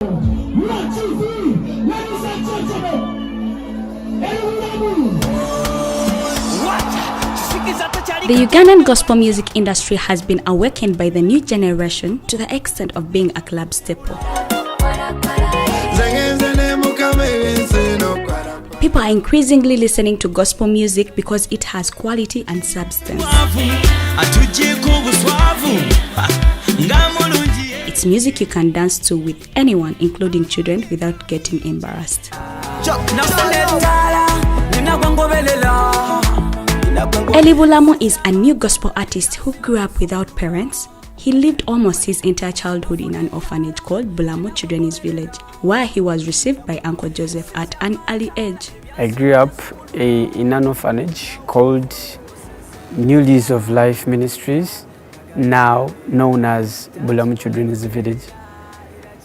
The Ugandan gospel music industry has been awakened by the new generation to the extent of being a club staple. People are increasingly listening to gospel music because it has quality and substance. It's music you can dance to with anyone, including children, without getting embarrassed. Eli Bulamu is a new gospel artist who grew up without parents. He lived almost his entire childhood in an orphanage called Bulamu Children's Village, where he was received by Uncle Joseph at an early age. I grew up in an orphanage called New Lease of Life Ministries, now known as Bulamu Children's Village,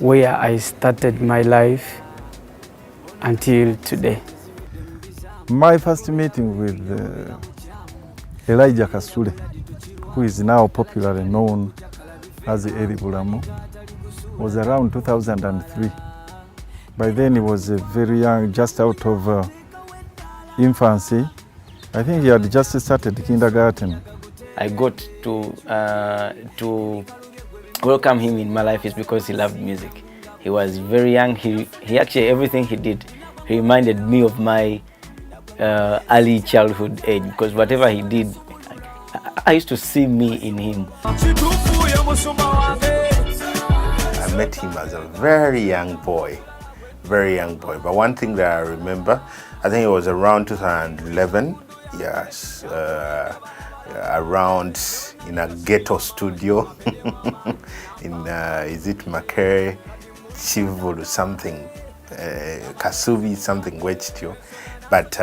where I started my life until today. My first meeting with Elijah Kasule, who is now popularly known as Eli Bulamu, was around 2003. By then he was very young, just out of infancy. I think he had just started kindergarten. I got to welcome him in my life is because he loved music. He was very young. He actually, everything he did, he reminded me of my early childhood age, because whatever he did, I used to see me in him. I met him as a very young boy. But one thing that I remember, I think it was around 2011, yes, around in a ghetto studio in, is it Makere, Chivu, something, Kasubi, something, Wechitio. But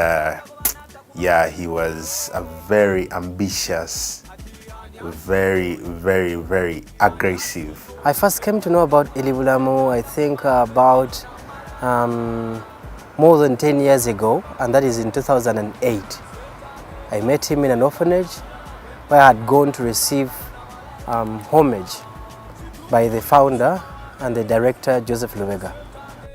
yeah, he was a very ambitious, very aggressive. I first came to know about Eli Bulamu, I think about more than 10 years ago, and that is in 2008. I met him in an orphanage where I had gone to receive homage by the founder and the director, Joseph Lubega.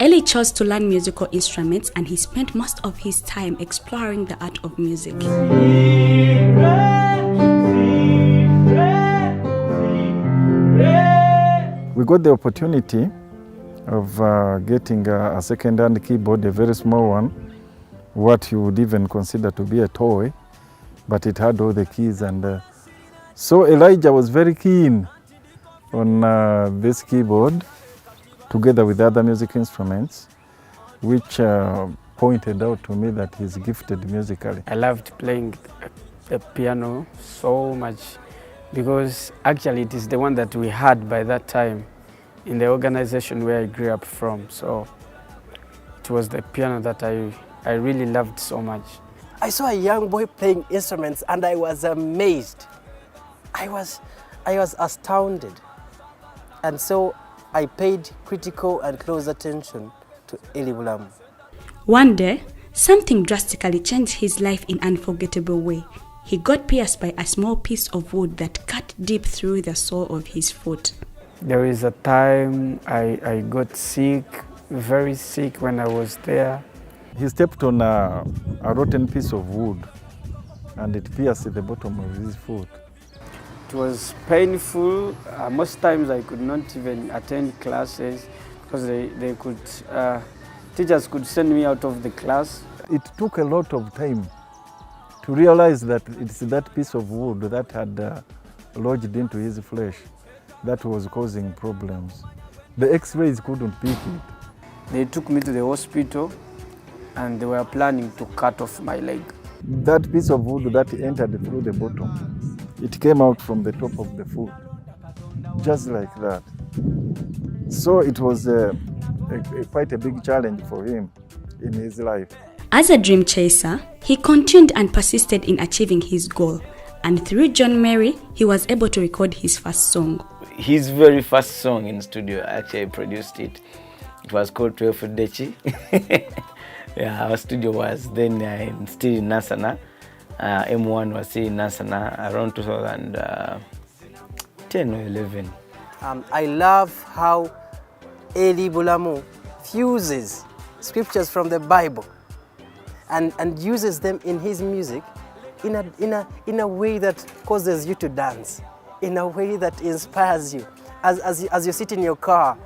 Eli chose to learn musical instruments, and he spent most of his time exploring the art of music. We got the opportunity of getting a second-hand keyboard, a very small one, what you would even consider to be a toy, but it had all the keys. And so Elijah was very keen on this keyboard, together with other music instruments, which pointed out to me that he's gifted musically. I loved playing the piano so much because actually it is the one that we had by that time in the organization where I grew up from. So it was the piano that I really loved so much. I saw a young boy playing instruments and I was amazed. I was astounded. And so I paid critical and close attention to Eli Bulamu. One day, something drastically changed his life in an unforgettable way. He got pierced by a small piece of wood that cut deep through the sole of his foot. There is a time I got sick, very sick when I was there. He stepped on a rotten piece of wood and it pierced the bottom of his foot. It was painful. Most times I could not even attend classes because teachers could send me out of the class. It took a lot of time to realize that it's that piece of wood that had lodged into his flesh that was causing problems. The x-rays couldn't pick it. They took me to the hospital and they were planning to cut off my leg. That piece of wood that entered through the bottom, it came out from the top of the foot, just like that. So it was quite a big challenge for him in his life. As a dream chaser, he continued and persisted in achieving his goal. And through John Mary, he was able to record his first song. His very first song in studio, actually I produced it. It was called 12 Dechi. Yeah, our studio was then still in Nasana. M1 was still in Nasana around 2010 or 11. I love how Eli Bulamu fuses scriptures from the Bible and uses them in his music in a way that causes you to dance, in a way that inspires you. As you sit in your car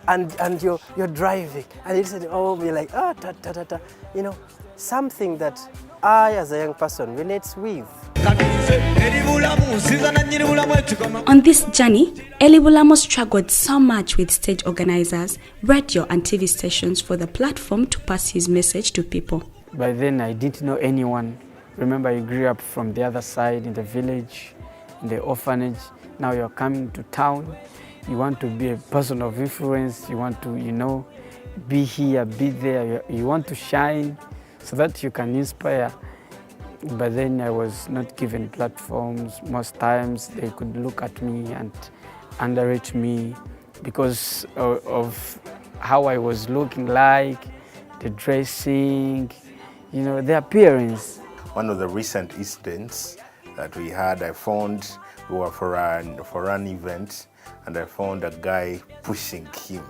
and you're driving and you listen, oh, you're like, ta ta ta ta, you know, something that I as a young person relates with. On this journey, Eli Bulamu struggled so much with stage organizers, radio and TV stations for the platform to pass his message to people. By then I didn't know anyone. Remember, you grew up from the other side in the village, in the orphanage. Now you're coming to town. You want to be a person of influence. You want to, you know, be here, be there. You want to shine so that you can inspire. But then I was not given platforms. Most times they could look at me and underrate me because of how I was looking like, the dressing, you know, the appearance. One of the recent incidents that we had, we were for an event, and I found a guy pushing him.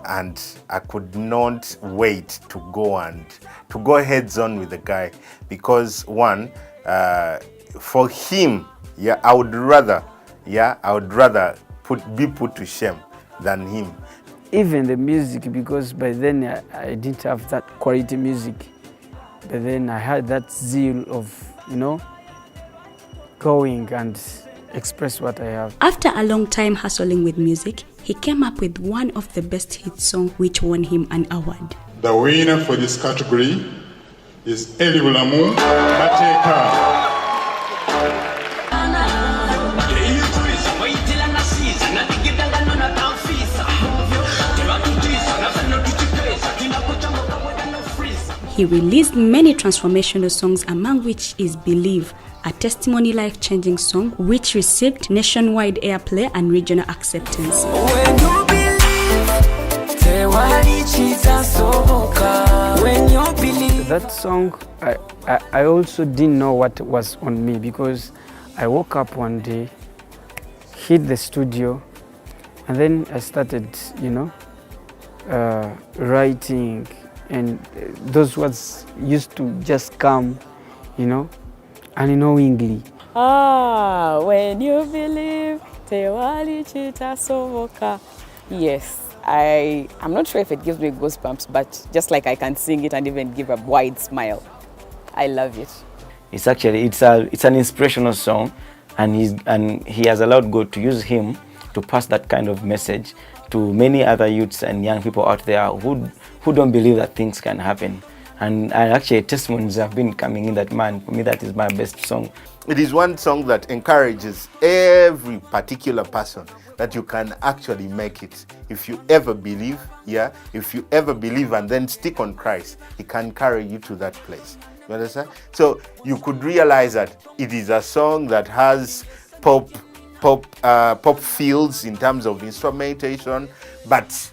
And I could not wait to go heads on with the guy, because one, for him, I would rather be put to shame than him. Even the music, because by then I didn't have that quality music. But then I had that zeal of, you know, going and express what I have. After a long time hustling with music, he came up with one of the best hit songs which won him an award. The winner for this category is Eli Bulamu, Mateka. He released many transformational songs, among which is Believe, a testimony life-changing song which received nationwide airplay and regional acceptance. When you believe, that song, I also didn't know what was on me, because I woke up one day, hit the studio, and then I started, you know, writing. And those words used to just come, you know, unknowingly. When you believe, tewali chita sovoka. Yes, I'm not sure if it gives me goosebumps, but just like I can sing it and even give a wide smile. I love it. It's an inspirational song, and he has allowed God to use him to pass that kind of message to many other youths and young people out there who don't believe that things can happen. And actually testimonies have been coming in that, man, for me that is my best song. It is one song that encourages every particular person that you can actually make it. If you ever believe, if you ever believe and then stick on Christ, He can carry you to that place. You understand? So you could realize that it is a song that has pop feels in terms of instrumentation, but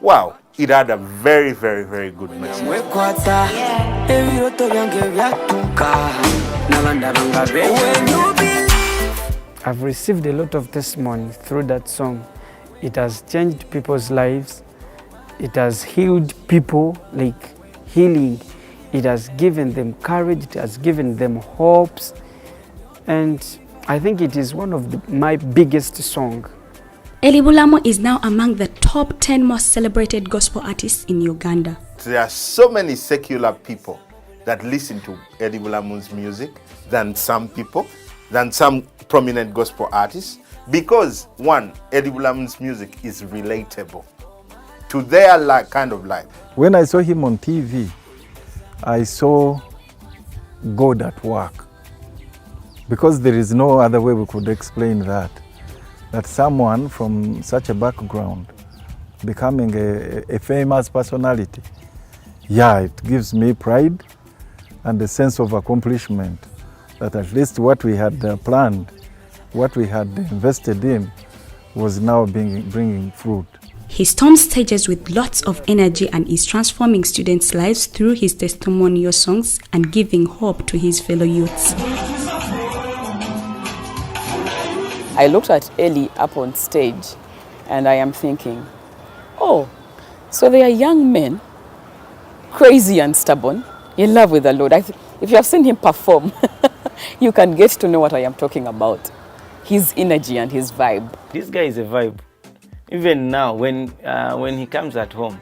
wow, it had a very, very, very good message. I've received a lot of testimony through that song. It has changed people's lives. It has healed people, like healing. It has given them courage. It has given them hopes. And I think it is one of my biggest songs. Eli Bulamu is now among the top 10 most celebrated gospel artists in Uganda. There are so many secular people that listen to Eli Bulamu's music than some prominent gospel artists, because one, Eli Bulamu's music is relatable to their kind of life. When I saw him on TV, I saw God at work, because there is no other way we could explain that someone from such a background becoming a famous personality. Yeah, it gives me pride and a sense of accomplishment that at least what we had planned, what we had invested in, was now bringing fruit. He storms stages with lots of energy and is transforming students' lives through his testimonial songs and giving hope to his fellow youths. I looked at Eli up on stage and I am thinking, Oh, so they are young men, crazy and stubborn, in love with the Lord. If you have seen him perform, you can get to know what I am talking about. His energy and his vibe. This guy is a vibe. Even now, when he comes at home,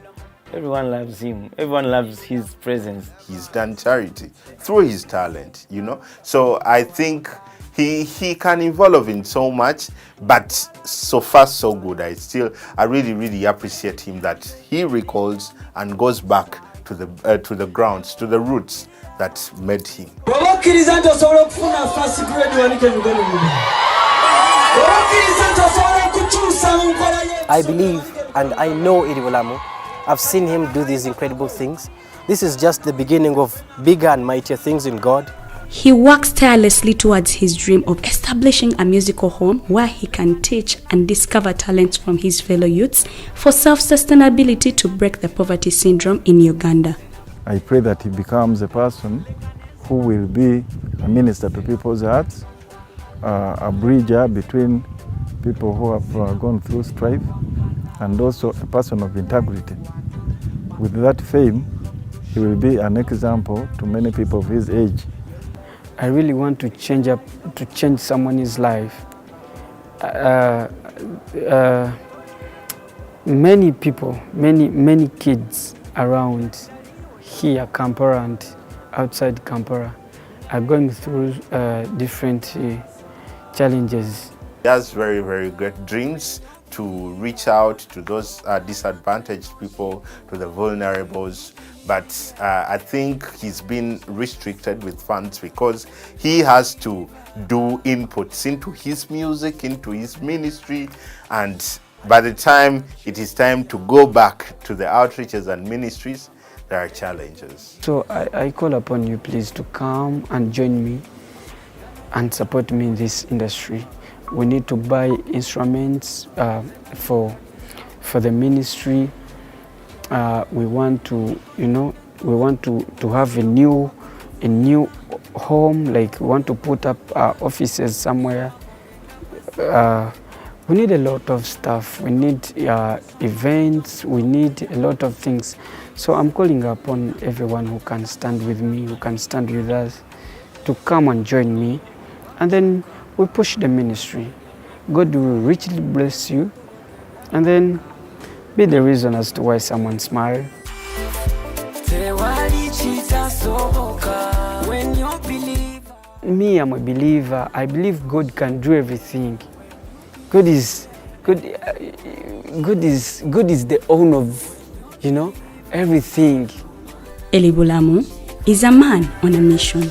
everyone loves him. Everyone loves his presence. He's done charity through his talent, you know. So I think he can evolve in so much, but so far so good. I really appreciate him that he recalls and goes back to the grounds, to the roots that made him. I believe and I know Eli Bulamu. I've seen him do these incredible things. This is just the beginning of bigger and mightier things in God. He works tirelessly towards his dream of establishing a musical home where he can teach and discover talents from his fellow youths for self-sustainability to break the poverty syndrome in Uganda. I pray that he becomes a person who will be a minister to people's hearts, a bridger between people who have gone through strife, and also a person of integrity. With that fame, he will be an example to many people of his age. I really want to change someone's life. Many people, many kids around here, Kampala and outside Kampala, are going through different challenges. He has very great dreams to reach out to those disadvantaged people, to the vulnerables. But I think he's been restricted with funds because he has to do inputs into his music, into his ministry, and by the time it is time to go back to the outreaches and ministries, there are challenges. So I call upon you, please, to come and join me and support me in this industry. We need to buy instruments for the ministry. We want to, have a new home. Like we want to put up offices somewhere. We need a lot of stuff. We need events. We need a lot of things. So I'm calling upon everyone who can stand with me, who can stand with us, to come and join me, and then we push the ministry. God will richly bless you, and then be the reason as to why someone smiles. Me, I'm a believer. I believe God can do everything. God is the owner of, everything. Eli Bulamu is a man on a mission.